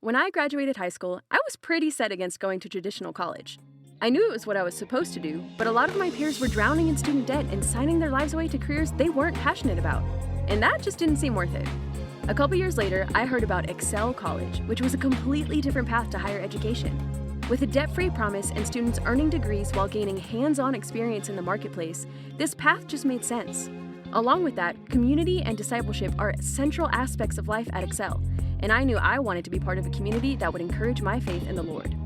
When I graduated high school, I was pretty set against going to traditional college. I knew it was what I was supposed to do, but a lot of my peers were drowning in student debt and signing their lives away to careers they weren't passionate about. And that just didn't seem worth it. A couple years later, I heard about Excel College, which was a completely different path to higher education. With a debt-free promise and students earning degrees while gaining hands-on experience in the marketplace, this path just made sense. Along with that, community and discipleship are central aspects of life at Excel, and I knew I wanted to be part of a community that would encourage my faith in the Lord.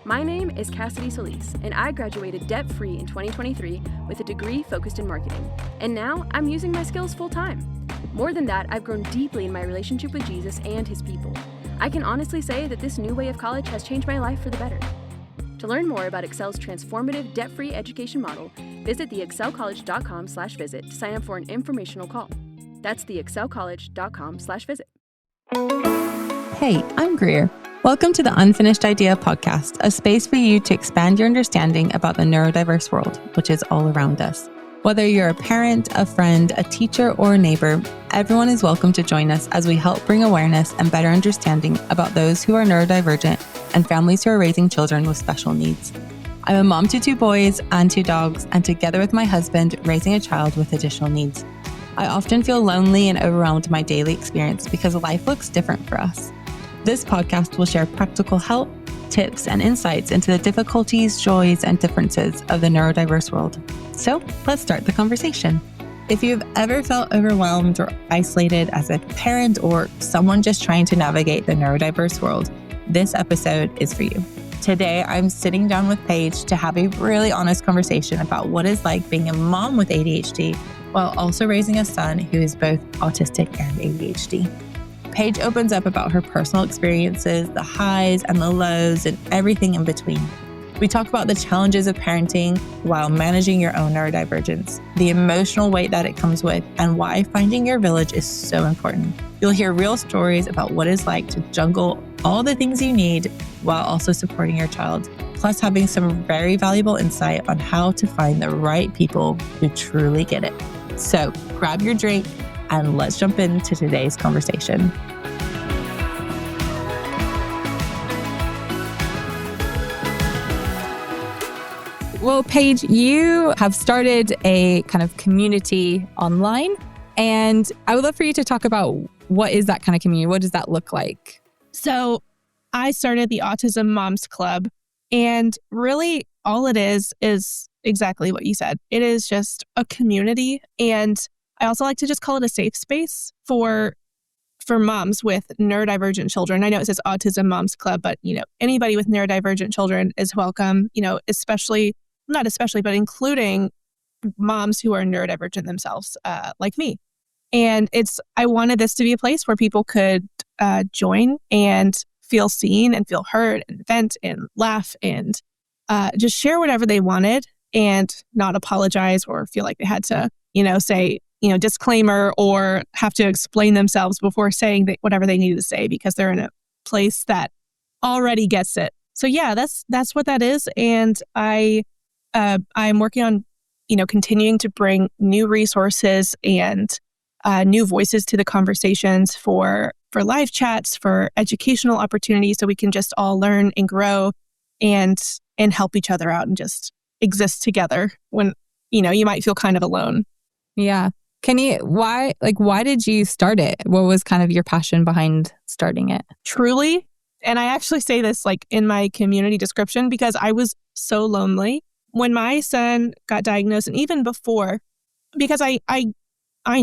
My name is Cassidy Solis, and I graduated debt-free in 2023 with a degree focused in marketing, and now I'm using my skills full-time. More than that, I've grown deeply in my relationship with Jesus and his people. I can honestly say that this new way of college has changed my life for the better. To learn more about Excel's transformative debt-free education model, visit theexcelcollege.com/visit to sign up for an informational call. That's theexcelcollege.com/visit. Hey, I'm Greer. Welcome to the Unfinished Idea podcast, a space for you to expand your understanding about the neurodiverse world, which is all around us. Whether you're a parent, a friend, a teacher, or a neighbor, everyone is welcome to join us as we help bring awareness and better understanding about those who are neurodivergent and families who are raising children with special needs. I'm a mom to 2 boys and 2 dogs, and together with my husband, raising a child with additional needs. I often feel lonely and overwhelmed in my daily experience because life looks different for us. This podcast will share practical help, tips, and insights into the difficulties, joys, and differences of the neurodiverse world. So let's start the conversation. If you've ever felt overwhelmed or isolated as a parent or someone just trying to navigate the neurodiverse world, this episode is for you. Today, I'm sitting down with Paige to have a really honest conversation about what it's like being a mom with ADHD while also raising a son who is both autistic and ADHD. Paige opens up about her personal experiences, the highs and the lows, and everything in between. We talk about the challenges of parenting while managing your own neurodivergence, the emotional weight that it comes with, and why finding your village is so important. You'll hear real stories about what it's like to juggle all the things you need while also supporting your child, plus having some very valuable insight on how to find the right people who truly get it. So grab your drink and let's jump into today's conversation. Well, Paige, you have started a kind of community online, and I would love for you to talk about what is that kind of community? What does that look like? So I started the Autism Moms Club, and really all it is exactly what you said. It is just a community, and I also like to just call it a safe space for moms with neurodivergent children. I know it says Autism Moms Club, but anybody with neurodivergent children is welcome, but including moms who are neurodivergent themselves, like me. And I wanted this to be a place where people could join and feel seen and feel heard and vent and laugh and just share whatever they wanted and not apologize or feel like they had to, say, disclaimer or have to explain themselves before saying whatever they needed to say because they're in a place that already gets it. So yeah, that's what that is. And I'm working on, continuing to bring new resources and new voices to the conversations for live chats, for educational opportunities, so we can just all learn and grow and help each other out and just exist together when, you might feel kind of alone. Yeah. Why did you start it? What was kind of your passion behind starting it? Truly, and I actually say this in my community description because I was so lonely when my son got diagnosed, and even before, because I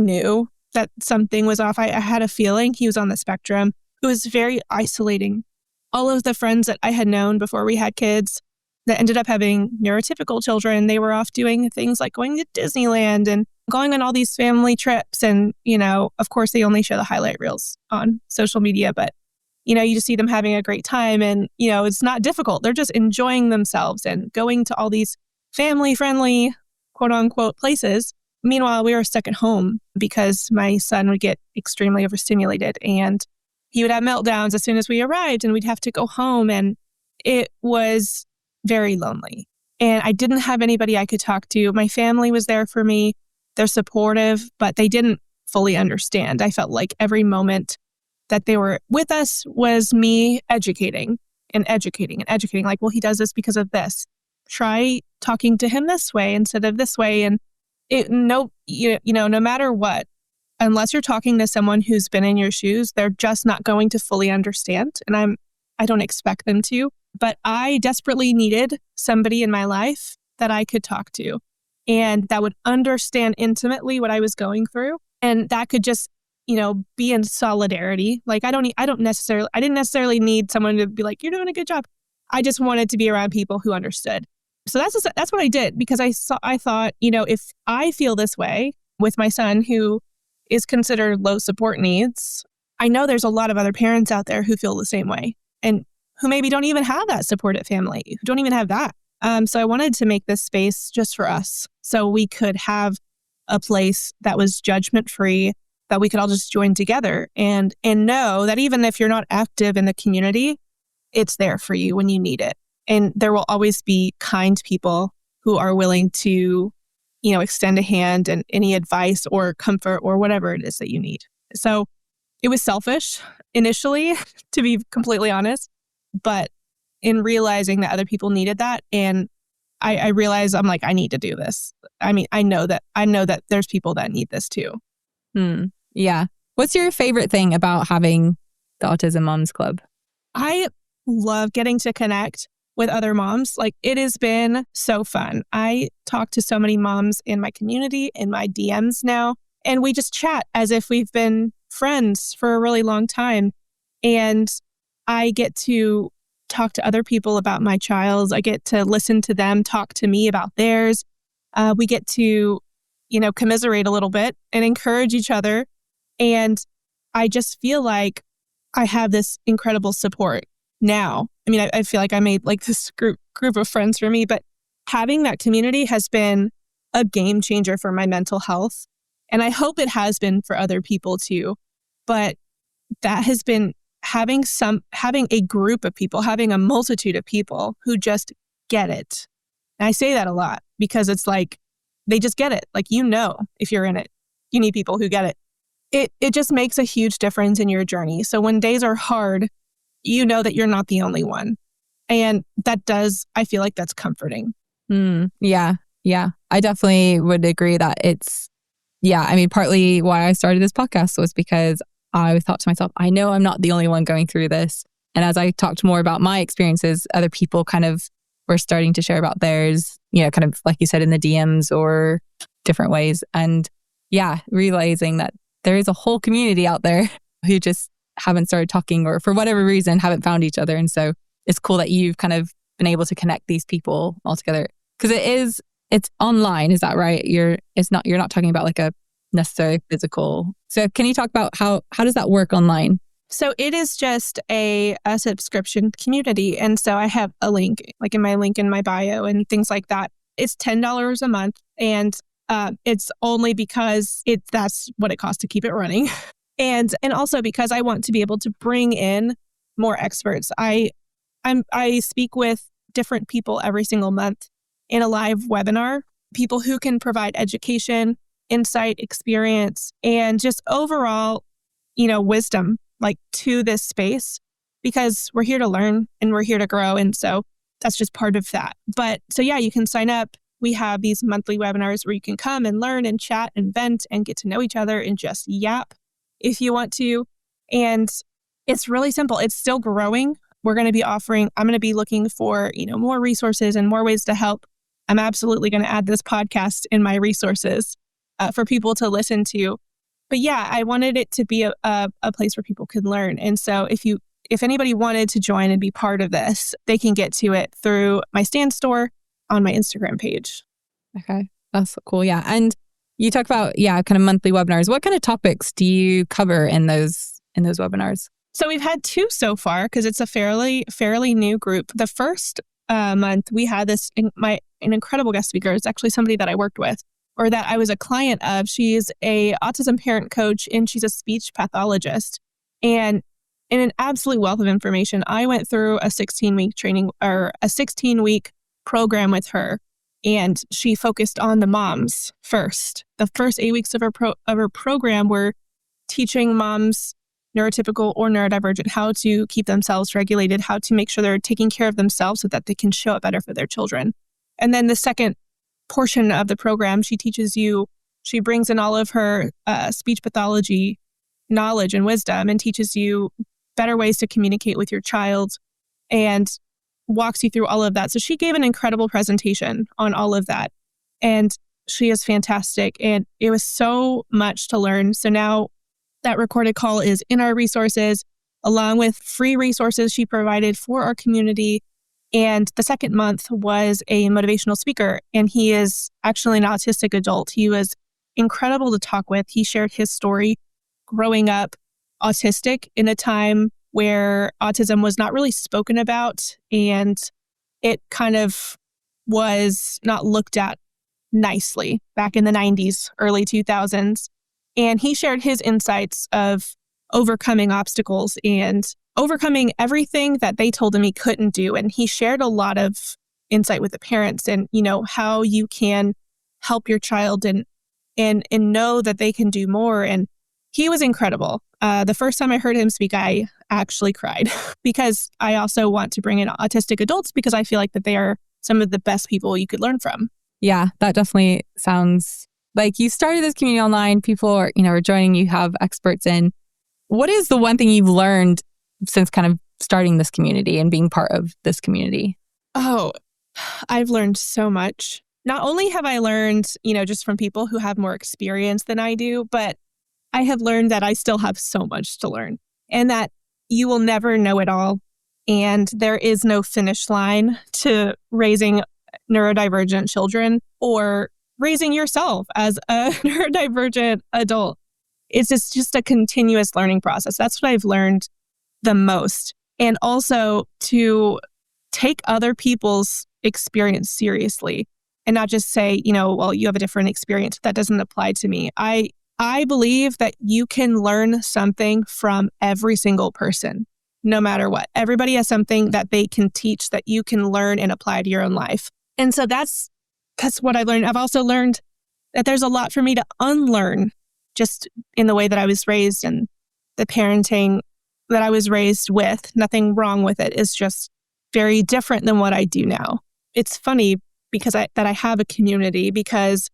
knew that something was off. I had a feeling he was on the spectrum. It was very isolating. All of the friends that I had known before we had kids that ended up having neurotypical children, they were off doing things like going to Disneyland and going on all these family trips. And, of course, they only show the highlight reels on social media, but, you just see them having a great time. And, it's not difficult. They're just enjoying themselves and going to all these family-friendly, quote unquote, places. Meanwhile, we were stuck at home because my son would get extremely overstimulated and he would have meltdowns as soon as we arrived and we'd have to go home. And it was very lonely. And I didn't have anybody I could talk to. My family was there for me. They're supportive, but they didn't fully understand. I felt like every moment that they were with us was me educating and educating and educating. Like, well, he does this because of this. Try talking to him this way instead of this way. And no matter what, unless you're talking to someone who's been in your shoes, they're just not going to fully understand. And I don't expect them to, but I desperately needed somebody in my life that I could talk to and that would understand intimately what I was going through. And that could just, be in solidarity. Like I didn't necessarily need someone to be like, you're doing a good job. I just wanted to be around people who understood. So that's what I did, because I thought, if I feel this way with my son who is considered low support needs, I know there's a lot of other parents out there who feel the same way and who maybe don't even have that supportive family, who don't even have that. So I wanted to make this space just for us so we could have a place that was judgment-free, that we could all just join together and know that even if you're not active in the community, it's there for you when you need it. And there will always be kind people who are willing to, extend a hand and any advice or comfort or whatever it is that you need. So it was selfish initially, to be completely honest, but in realizing that other people needed that, and I realized I'm like, I need to do this. I mean, I know that there's people that need this too. Yeah. What's your favorite thing about having the Autism Moms Club? I love getting to connect with other moms. Like, it has been so fun. I talk to so many moms in my community, in my DMs now, and we just chat as if we've been friends for a really long time. And I get to talk to other people about my child. I get to listen to them talk to me about theirs. We get to, commiserate a little bit and encourage each other. And I just feel like I have this incredible support now. I mean, I feel like I made like this group of friends for me, but having that community has been a game changer for my mental health. And I hope it has been for other people too. But that has been having a group of people, having a multitude of people who just get it. And I say that a lot because it's like, they just get it. Like, if you're in it, you need people who get it. It just makes a huge difference in your journey. So when days are hard, you know that you're not the only one. And I feel like that's comforting. Yeah. I definitely would agree that partly why I started this podcast was because I thought to myself, I know I'm not the only one going through this. And as I talked more about my experiences, other people kind of were starting to share about theirs, kind of like you said, in the DMs or different ways. And realizing that there is a whole community out there who just haven't started talking or for whatever reason haven't found each other. And so it's cool that you've kind of been able to connect these people all together, because it's online. Is that right? You're not talking about like a necessarily physical. So can you talk about how does that work online? So it is just a subscription community. And so I have a link, like in my bio and things like that. It's $10 a month. And it's only because that's what it costs to keep it running. And also because I want to be able to bring in more experts. I speak with different people every single month in a live webinar, people who can provide education, insight, experience, and just overall, wisdom, like to this space, because we're here to learn and we're here to grow. And so that's just part of that. But so you can sign up. We have these monthly webinars where you can come and learn and chat and vent and get to know each other and just yap if you want to. And it's really simple. It's still growing. I'm going to be looking for, more resources and more ways to help. I'm absolutely going to add this podcast in my resources for people to listen to. But I wanted it to be a place where people could learn. And so if anybody wanted to join and be part of this, they can get to it through my Stand store on my Instagram page. Okay. That's cool. Yeah. And you talk about, kind of monthly webinars. What kind of topics do you cover in those webinars? So we've had 2 so far because it's a fairly new group. The first month we had an incredible guest speaker. It's actually somebody that I worked with or that I was a client of. She's a autism parent coach and she's a speech pathologist. And in an absolute wealth of information, I went through a 16-week training or a 16-week program with her. And she focused on the moms first. The first 8 weeks of her program were teaching moms neurotypical or neurodivergent, how to keep themselves regulated, how to make sure they're taking care of themselves so that they can show up better for their children. And then the second portion of the program, she brings in all of her speech pathology knowledge and wisdom and teaches you better ways to communicate with your child and walks you through all of that. So she gave an incredible presentation on all of that. And she is fantastic. And it was so much to learn. So now that recorded call is in our resources, along with free resources she provided for our community. And the second month was a motivational speaker. And he is actually an autistic adult. He was incredible to talk with. He shared his story growing up autistic in a time where autism was not really spoken about and it kind of was not looked at nicely back in the 90s, early 2000s. And he shared his insights of overcoming obstacles and overcoming everything that they told him he couldn't do. And he shared a lot of insight with the parents and, how you can help your child and know that they can do more. And he was incredible. The first time I heard him speak, I actually cried because I also want to bring in autistic adults because I feel like that they are some of the best people you could learn from. Yeah, that definitely sounds like you started this community online. People are joining, you have experts in. What is the one thing you've learned since kind of starting this community and being part of this community? Oh, I've learned so much. Not only have I learned, just from people who have more experience than I do, but I have learned that I still have so much to learn and that you will never know it all. And there is no finish line to raising neurodivergent children or raising yourself as a neurodivergent adult. It's just a continuous learning process. That's what I've learned the most. And also to take other people's experience seriously and not just say, well, you have a different experience. That doesn't apply to me. I believe that you can learn something from every single person, no matter what. Everybody has something that they can teach that you can learn and apply to your own life. And so that's what I learned. I've also learned that there's a lot for me to unlearn just in the way that I was raised and the parenting that I was raised with. Nothing wrong with it. It's just very different than what I do now. It's funny because I have a community because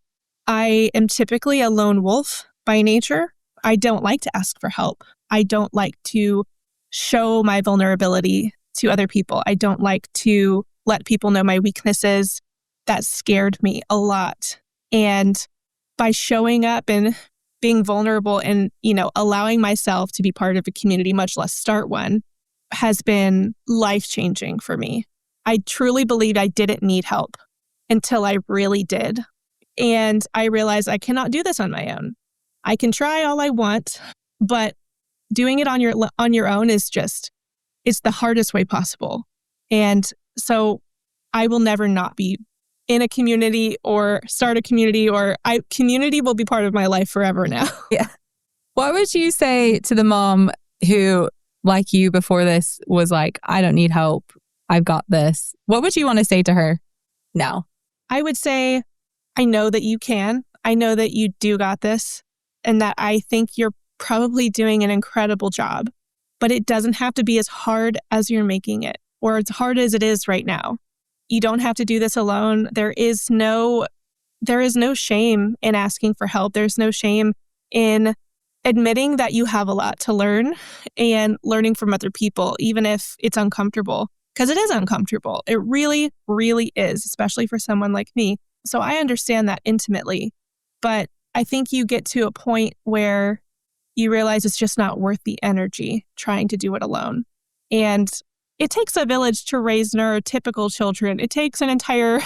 I am typically a lone wolf by nature. I don't like to ask for help. I don't like to show my vulnerability to other people. I don't like to let people know my weaknesses. That scared me a lot. And by showing up and being vulnerable and, allowing myself to be part of a community, much less start one, has been life-changing for me. I truly believed I didn't need help until I really did. And I realized I cannot do this on my own. I can try all I want, but doing it on your own is it's the hardest way possible. And so I will never not be in a community or start a community community will be part of my life forever now. Yeah. What would you say to the mom who, like you before this, was like, I don't need help. I've got this. What would you want to say to her now? I would say, I know that you can. I know that you do got this and that I think you're probably doing an incredible job, but it doesn't have to be as hard as you're making it or as hard as it is right now. You don't have to do this alone. There is no shame in asking for help. There's no shame in admitting that you have a lot to learn and learning from other people, even if it's uncomfortable, because it is uncomfortable. It really, really is, especially for someone like me. So I understand that intimately, but I think you get to a point where you realize it's just not worth the energy trying to do it alone. And it takes a village to raise neurotypical children. It takes an entire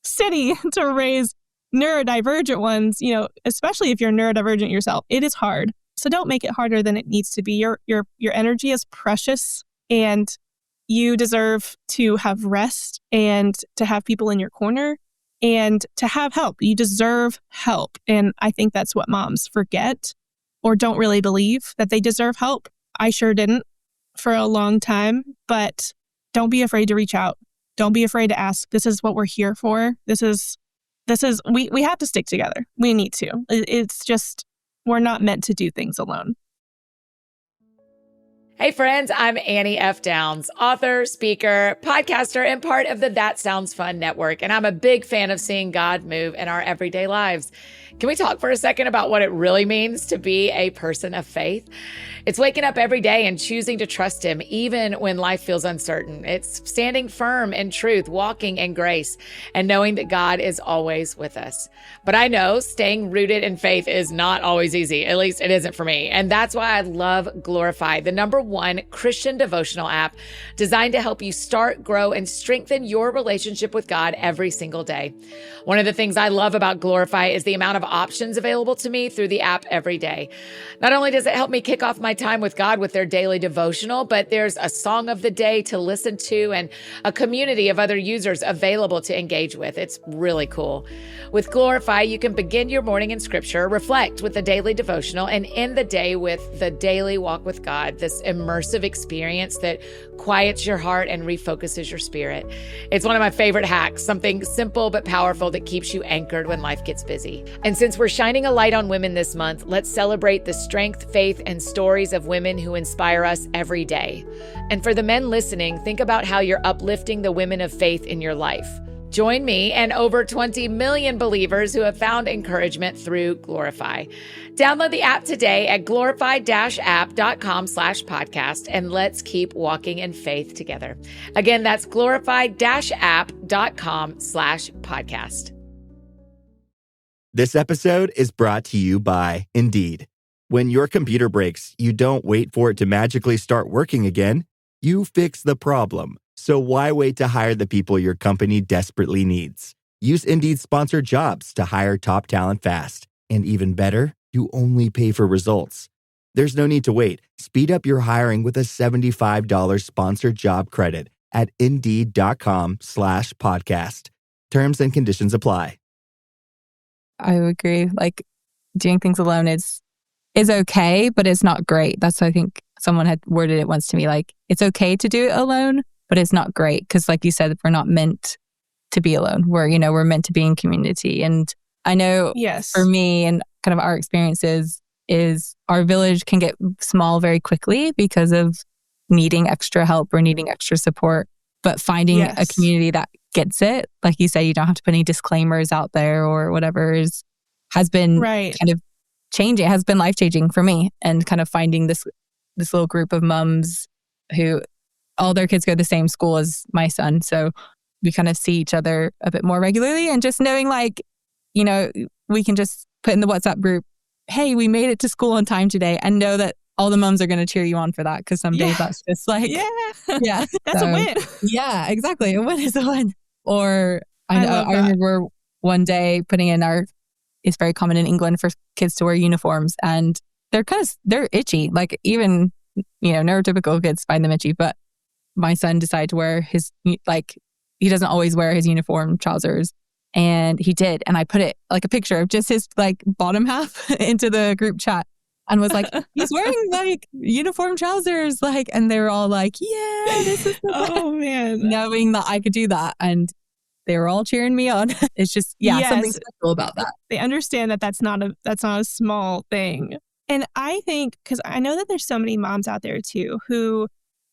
city to raise neurodivergent ones, especially if you're neurodivergent yourself. It is hard. So don't make it harder than it needs to be. Your energy is precious and you deserve to have rest and to have people in your corner and to have help. You deserve help. And I think that's what moms forget or don't really believe, that they deserve help. I sure didn't for a long time, but don't be afraid to reach out. Don't be afraid to ask. This is what we're here for. We have to stick together. We need to. It's just, we're not meant to do things alone. Hey friends, I'm Annie F. Downs, author, speaker, podcaster, and part of the That Sounds Fun network. And I'm a big fan of seeing God move in our everyday lives. Can we talk for a second about what it really means to be a person of faith? It's waking up every day and choosing to trust Him, even when life feels uncertain. It's standing firm in truth, walking in grace, and knowing that God is always with us. But I know staying rooted in faith is not always easy. At least it isn't for me. And that's why I love Glorify, the #1 Christian devotional app designed to help you start, grow, and strengthen your relationship with God every single day. One of the things I love about Glorify is the amount of options available to me through the app every day. Not only does it help me kick off my time with God with their daily devotional, but there's a song of the day to listen to and a community of other users available to engage with. It's really cool. With Glorify, you can begin your morning in scripture, reflect with the daily devotional, and end the day with the daily walk with God, this immersive experience that quiets your heart and refocuses your spirit. It's one of my favorite hacks, something simple but powerful that keeps you anchored when life gets busy. And since we're shining a light on women this month, let's celebrate the strength, faith, and stories of women who inspire us every day. And for the men listening, think about how you're uplifting the women of faith in your life. Join me and over 20 million believers who have found encouragement through Glorify. Download the app today at glorify-app.com/podcast, and let's keep walking in faith together. Again, that's glorify-app.com/podcast. This episode is brought to you by Indeed. When your computer breaks, you don't wait for it to magically start working again. You fix the problem. So why wait to hire the people your company desperately needs? Use Indeed's sponsored jobs to hire top talent fast. And even better, you only pay for results. There's no need to wait. Speed up your hiring with a $75 sponsored job credit at Indeed.com/podcast. Terms and conditions apply. I agree. Like, doing things alone is okay, but it's not great. That's, I think someone had worded it once to me, like, it's okay to do it alone, but it's not great. Because like you said, we're not meant to be alone. We're meant to be in community. And I know for me and kind of our experiences is our village can get small very quickly because of needing extra help or needing extra support. But finding a community that gets it, like you said, you don't have to put any disclaimers out there or whatever, has been kind of changing. It has been life-changing for me, and kind of finding this little group of mums who all their kids go to the same school as my son. So we kind of see each other a bit more regularly, and just knowing like, we can just put in the WhatsApp group, hey, we made it to school on time today, and know that all the moms are going to cheer you on for that, because some days that's just like, that's a win. Yeah, exactly. A win is a win. Or I remember one day putting in it's very common in England for kids to wear uniforms, and they're itchy. Like even, neurotypical kids find them itchy, but my son decided to wear his, he doesn't always wear his uniform trousers. And he did. And I put it like a picture of just his like bottom half into the group chat, and was like, he's wearing like uniform trousers. Like, and they were all like, yeah, this is oh man, knowing that I could do that. And they were all cheering me on. It's just, something special about that. They understand that that's not a small thing. And I think, because I know that there's so many moms out there too, who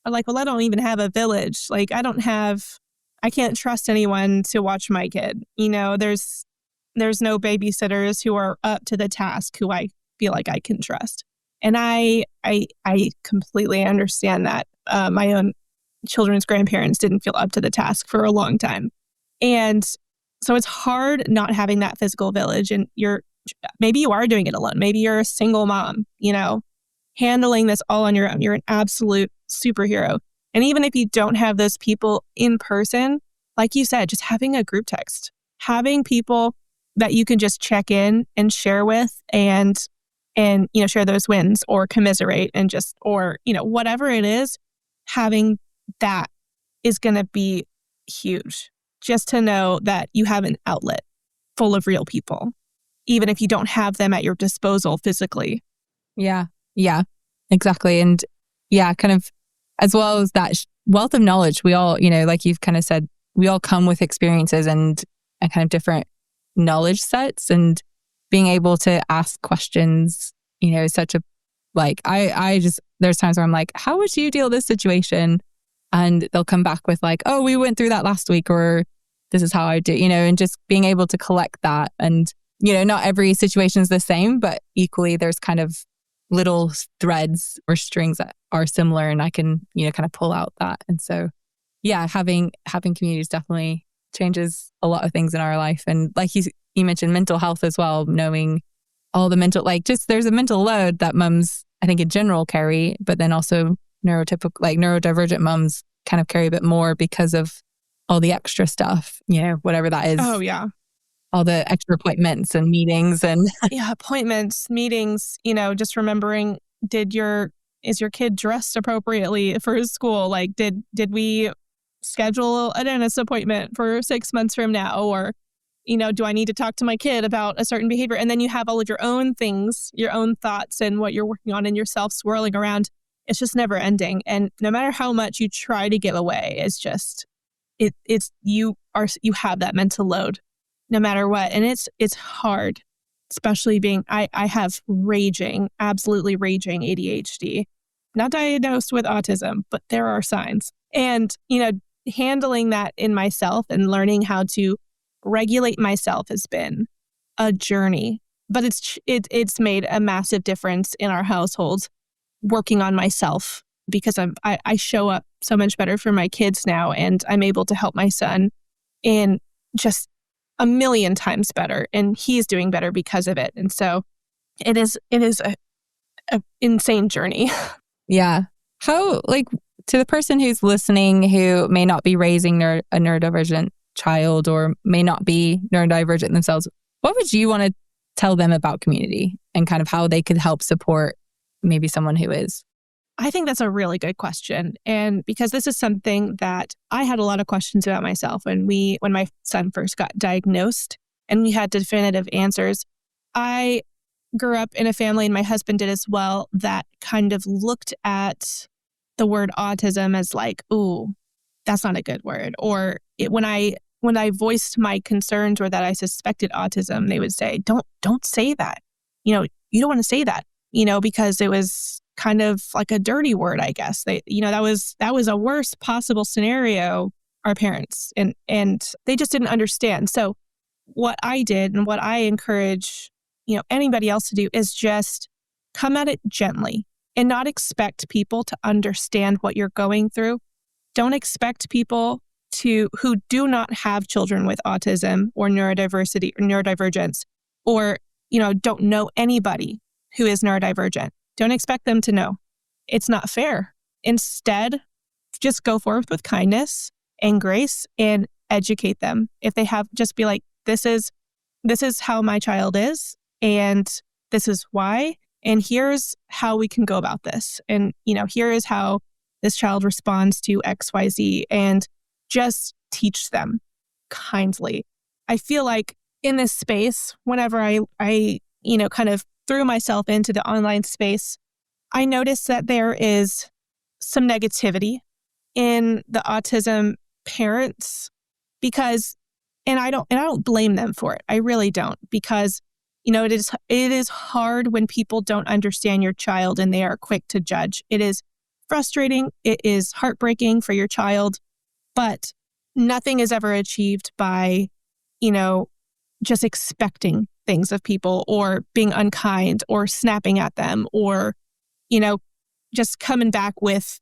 are like, well, I don't even have a village. Like I can't trust anyone to watch my kid. There's no babysitters who are up to the task who I feel like I can trust. And I completely understand that. My own children's grandparents didn't feel up to the task for a long time. And so it's hard not having that physical village, and maybe you are doing it alone. Maybe you're a single mom, handling this all on your own. You're an absolute superhero. And even if you don't have those people in person, like you said, just having a group text, having people that you can just check in and share with, and share those wins or commiserate, and whatever it is, having that is going to be huge. Just to know that you have an outlet full of real people, even if you don't have them at your disposal physically. Yeah, exactly. And kind of, as well as that wealth of knowledge, we all, like you've kind of said, we all come with experiences and kind of different knowledge sets, and being able to ask questions, is such a Like I just, there's times where I'm like, how would you deal with this situation? And they'll come back with like, oh, we went through that last week, or this is how I do, and just being able to collect that. And, not every situation is the same, but equally there's kind of little threads or strings that are similar, and I can, kind of pull out that. And so, yeah, having communities definitely changes a lot of things in our life. And like you mentioned mental health as well, knowing all the mental, like just there's a mental load that mums, I think in general carry, but then also neurodivergent mums kind of carry a bit more because of all the extra stuff, whatever that is. Oh, yeah. All the extra appointments and meetings and yeah, appointments, meetings, just remembering, is your kid dressed appropriately for school? Like, did we schedule a dentist appointment for 6 months from now? Or, do I need to talk to my kid about a certain behavior? And then you have all of your own things, your own thoughts and what you're working on and yourself swirling around. It's just never ending. And no matter how much you try to get away, it's just, you have that mental load no matter what. And it's hard, especially being, I have absolutely raging ADHD, not diagnosed with autism, but there are signs. And, handling that in myself and learning how to regulate myself has been a journey, but it's made a massive difference in our household, working on myself, because I show up so much better for my kids now, and I'm able to help my son in just a million times better, and he's doing better because of it. And so it is a insane journey. Yeah. How, like, to the person who's listening who may not be raising a neurodivergent child or may not be neurodivergent themselves, what would you want to tell them about community and kind of how they could help support maybe someone who is? I think that's a really good question. And because this is something that I had a lot of questions about myself when my son first got diagnosed and we had definitive answers. I grew up in a family, and my husband did as well, that kind of looked at the word autism as like, ooh, that's not a good word. Or when I voiced my concerns or that I suspected autism, they would say, don't say that. You don't want to say that, because it was kind of like a dirty word, I guess. That was a worst possible scenario, our parents, and they just didn't understand. So what I did and what I encourage, anybody else to do is just come at it gently and not expect people to understand what you're going through. Don't expect people who do not have children with autism or neurodiversity or neurodivergence, or, don't know anybody who is neurodivergent. Don't expect them to know. It's not fair. Instead, just go forth with kindness and grace and educate them. If they have, just be like, this is how my child is, and this is why, and here's how we can go about this. And, here is how this child responds to XYZ, and just teach them kindly. I feel like in this space, whenever I kind of threw myself into the online space, I noticed that there is some negativity in the autism parents, because, and I don't blame them for it. I really don't, because, it is hard when people don't understand your child and they are quick to judge. It is frustrating. It is heartbreaking for your child, but nothing is ever achieved by, just expecting things of people, or being unkind, or snapping at them, or, just coming back with,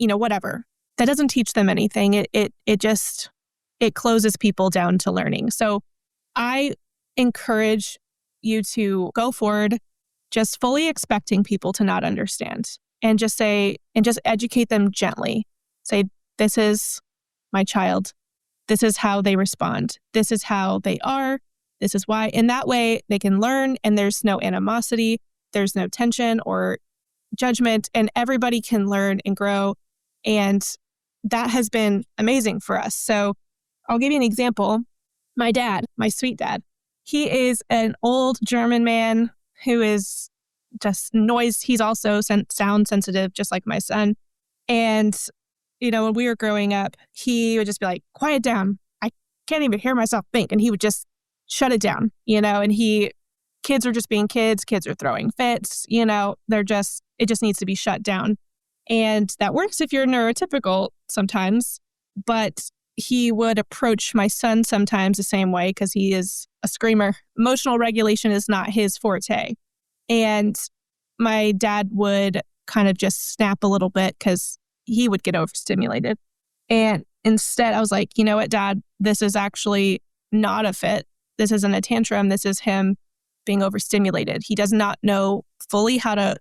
whatever. That doesn't teach them anything. It closes people down to learning. So I encourage you to go forward, just fully expecting people to not understand, and just educate them gently. Say, this is my child. This is how they respond. This is how they are. This is why. And that way they can learn, and there's no animosity. There's no tension or judgment, and everybody can learn and grow. And that has been amazing for us. So I'll give you an example. My dad, my sweet dad, he is an old German man who is just noise. He's also sound sensitive, just like my son. And, when we were growing up, he would just be like, quiet down. I can't even hear myself think. And he would just shut it down, and he kids are just being kids. Kids are throwing fits. It just needs to be shut down. And that works if you're neurotypical sometimes. But he would approach my son sometimes the same way because he is a screamer. Emotional regulation is not his forte. And my dad would kind of just snap a little bit because he would get overstimulated. And instead, I was like, you know what, Dad, this is actually not a fit. This isn't a tantrum. This is him being overstimulated. He does not know fully how to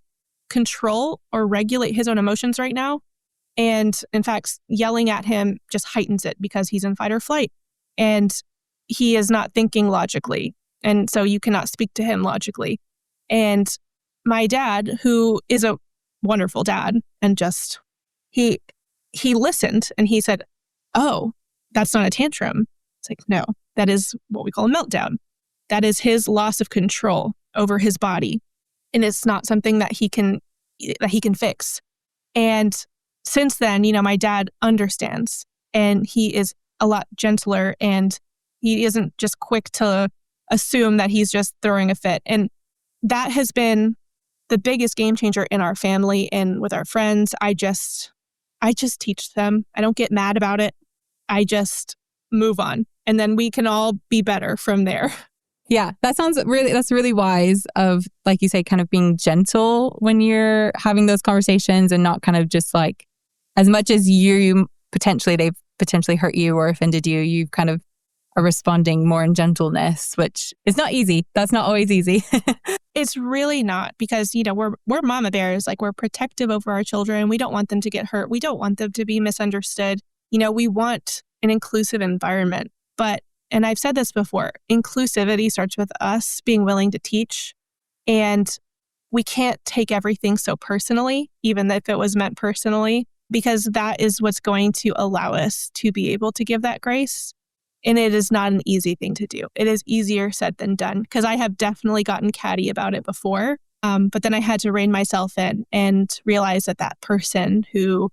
control or regulate his own emotions right now. And in fact, yelling at him just heightens it because he's in fight or flight. And he is not thinking logically. And so you cannot speak to him logically. And my dad, who is a wonderful dad, and just, he listened and he said, oh, that's not a tantrum. It's like, no, that is what we call a meltdown. That is his loss of control over his body. And it's not something that he can fix. And since then, my dad understands, and he is a lot gentler, and he isn't just quick to assume that he's just throwing a fit. And that has been the biggest game changer in our family and with our friends. I just teach them. I don't get mad about it. I just move on. And then we can all be better from there. Yeah, that's really wise of, like you say, kind of being gentle when you're having those conversations and not kind of just like, as much as they've potentially hurt you or offended you, you kind of are responding more in gentleness, which is not easy. That's not always easy. It's really not, because, we're mama bears. Like, we're protective over our children. We don't want them to get hurt. We don't want them to be misunderstood. We want an inclusive environment. But, and I've said this before, inclusivity starts with us being willing to teach. And we can't take everything so personally, even if it was meant personally, because that is what's going to allow us to be able to give that grace. And it is not an easy thing to do. It is easier said than done, because I have definitely gotten catty about it before. But then I had to rein myself in and realize that person who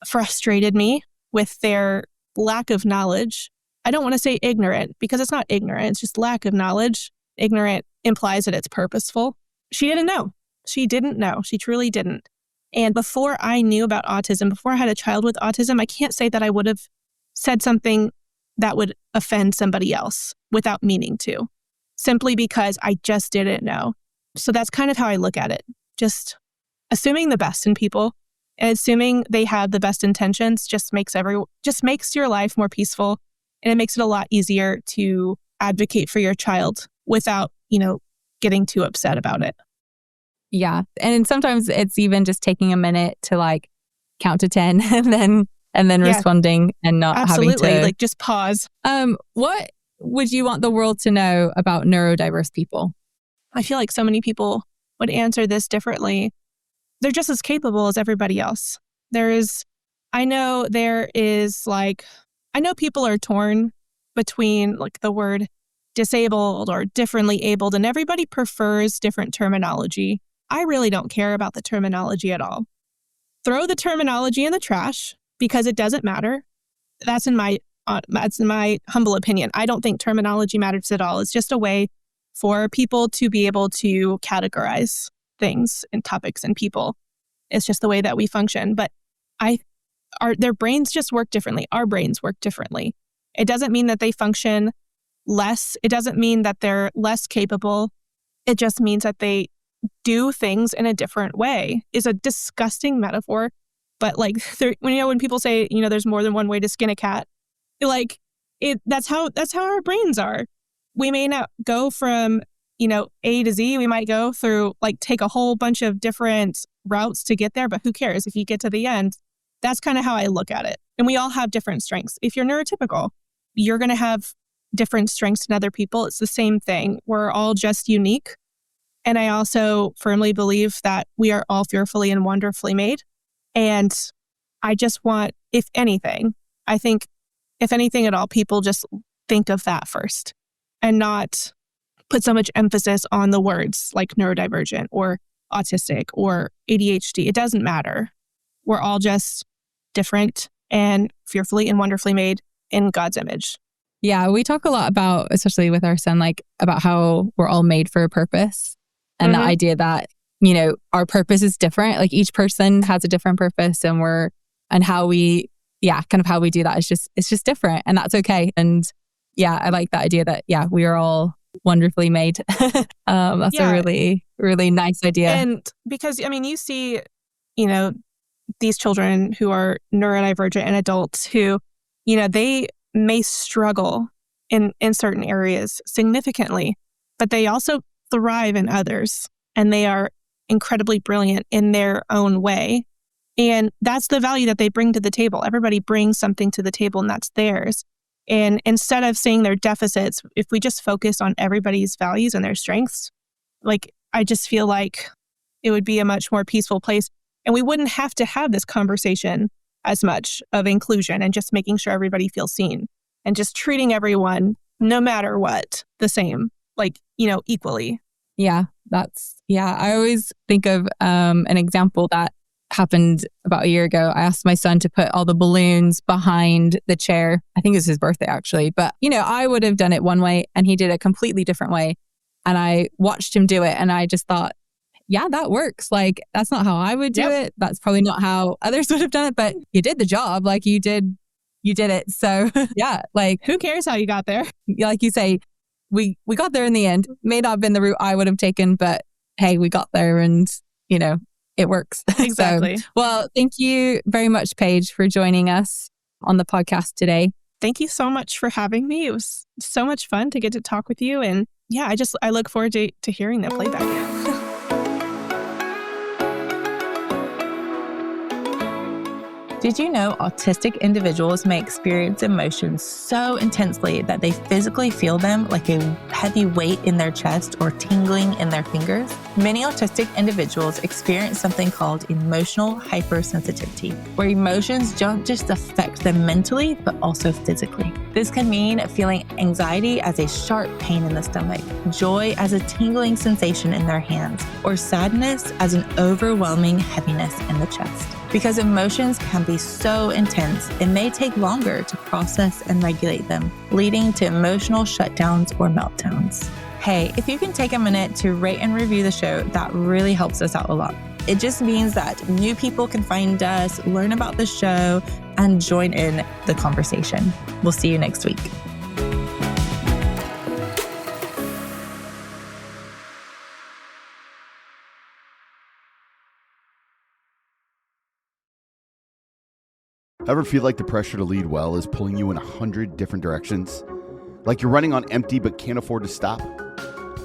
frustrated me with their lack of knowledge, I don't want to say ignorant, because it's not ignorant. It's just lack of knowledge. Ignorant implies that it's purposeful. She didn't know. She didn't know. She truly didn't. And before I knew about autism, before I had a child with autism, I can't say that I would have said something that would offend somebody else without meaning to, simply because I just didn't know. So that's kind of how I look at it. Just assuming the best in people and assuming they have the best intentions just makes your life more peaceful, and it makes it a lot easier to advocate for your child without, getting too upset about it. Yeah. And sometimes it's even just taking a minute to like count to 10 and then responding and not Absolutely. having to like just pause. What would you want the world to know about neurodiverse people? I feel like so many people would answer this differently. They're just as capable as everybody else. I know people are torn between like the word disabled or differently abled, and everybody prefers different terminology. I really don't care about the terminology at all. Throw the terminology in the trash, because it doesn't matter. That's in my humble opinion. I don't think terminology matters at all. It's just a way for people to be able to categorize things and topics and people. It's just the way that we function. But their brains just work differently. Our brains work differently. It doesn't mean that they function less. It doesn't mean that they're less capable. It just means that they do things in a different way. Is a disgusting metaphor. But like, when people say, there's more than one way to skin a cat, that's how our brains are. We may not go from, A to Z. We might go through, take a whole bunch of different routes to get there, but who cares if you get to the end? That's kind of how I look at it. And we all have different strengths. If you're neurotypical, you're going to have different strengths than other people. It's the same thing. We're all just unique. And I also firmly believe that we are all fearfully and wonderfully made. And I just want, if anything at all, people just think of that first and not put so much emphasis on the words like neurodivergent or autistic or ADHD. It doesn't matter. We're all just different and fearfully and wonderfully made in God's image. Yeah, we talk a lot about, especially with our son, like about how we're all made for a purpose. And the idea that, you know, our purpose is different. Like each person has a different purpose and how we do that is it's just different, and that's okay. And yeah, I like that idea that, we are all wonderfully made. That's a really, really nice idea. And because, I mean, you see, you know, these children who are neurodivergent and adults who, you know, they may struggle in certain areas significantly, but they also thrive in others, and they are incredibly brilliant in their own way. And that's the value that they bring to the table. Everybody brings something to the table, and that's theirs. And instead of seeing their deficits, if we just focus on everybody's values and their strengths, like, I just feel like it would be a much more peaceful place. And we wouldn't have to have this conversation as much of inclusion and just making sure everybody feels seen and just treating everyone, no matter what, the same, like, you know, equally. Yeah, I always think of an example that happened about a year ago. I asked my son to put all the balloons behind the chair. I think it was his birthday actually, but you know, I would have done it one way and he did a completely different way. And I watched him do it and I just thought, yeah, that works. Like, that's not how I would do it. That's probably not how others would have done it, but you did the job. Like you did it. So yeah, like who cares how you got there? Like you say, we got there in the end. May not have been the route I would have taken, but hey, we got there and, you know, it works. Exactly. So, well, thank you very much, Paige, for joining us on the podcast today. Thank you so much for having me. It was so much fun to get to talk with you. And yeah, I look forward to hearing the playback. Did you know autistic individuals may experience emotions so intensely that they physically feel them like a heavy weight in their chest or tingling in their fingers? Many autistic individuals experience something called emotional hypersensitivity, where emotions don't just affect them mentally, but also physically. This can mean feeling anxiety as a sharp pain in the stomach, joy as a tingling sensation in their hands, or sadness as an overwhelming heaviness in the chest. Because emotions can be so intense, it may take longer to process and regulate them, leading to emotional shutdowns or meltdowns. Hey, if you can take a minute to rate and review the show, that really helps us out a lot. It just means that new people can find us, learn about the show, and join in the conversation. We'll see you next week. Ever feel like the pressure to lead well is pulling you in 100 different directions? Like you're running on empty but can't afford to stop?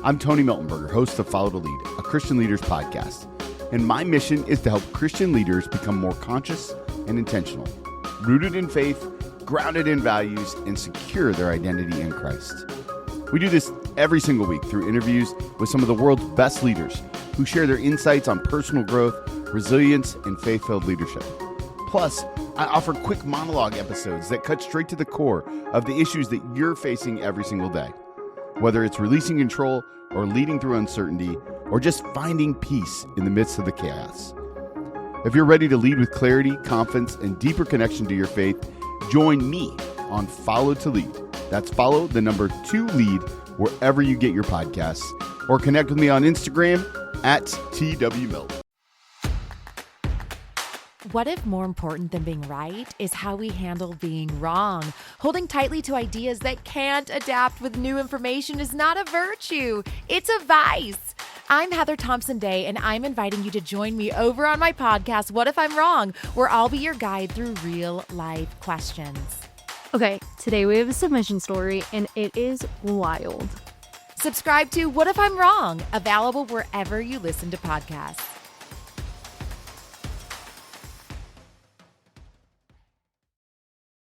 I'm Tony Miltenberger, host of Follow to Lead, a Christian leaders podcast. And my mission is to help Christian leaders become more conscious and intentional, rooted in faith, grounded in values, and secure their identity in Christ. We do this every single week through interviews with some of the world's best leaders who share their insights on personal growth, resilience, and faith-filled leadership. Plus, I offer quick monologue episodes that cut straight to the core of the issues that you're facing every single day. Whether it's releasing control or leading through uncertainty or just finding peace in the midst of the chaos. If you're ready to lead with clarity, confidence, and deeper connection to your faith, join me on Follow to Lead. That's follow the number 2 lead wherever you get your podcasts, or connect with me on Instagram at TWMill. What if more important than being right is how we handle being wrong? Holding tightly to ideas that can't adapt with new information is not a virtue, it's a vice. I'm Heather Thompson-Day, and I'm inviting you to join me over on my podcast, What If I'm Wrong?, where I'll be your guide through real-life questions. Okay, today we have a submission story, and it is wild. Subscribe to What If I'm Wrong?, available wherever you listen to podcasts.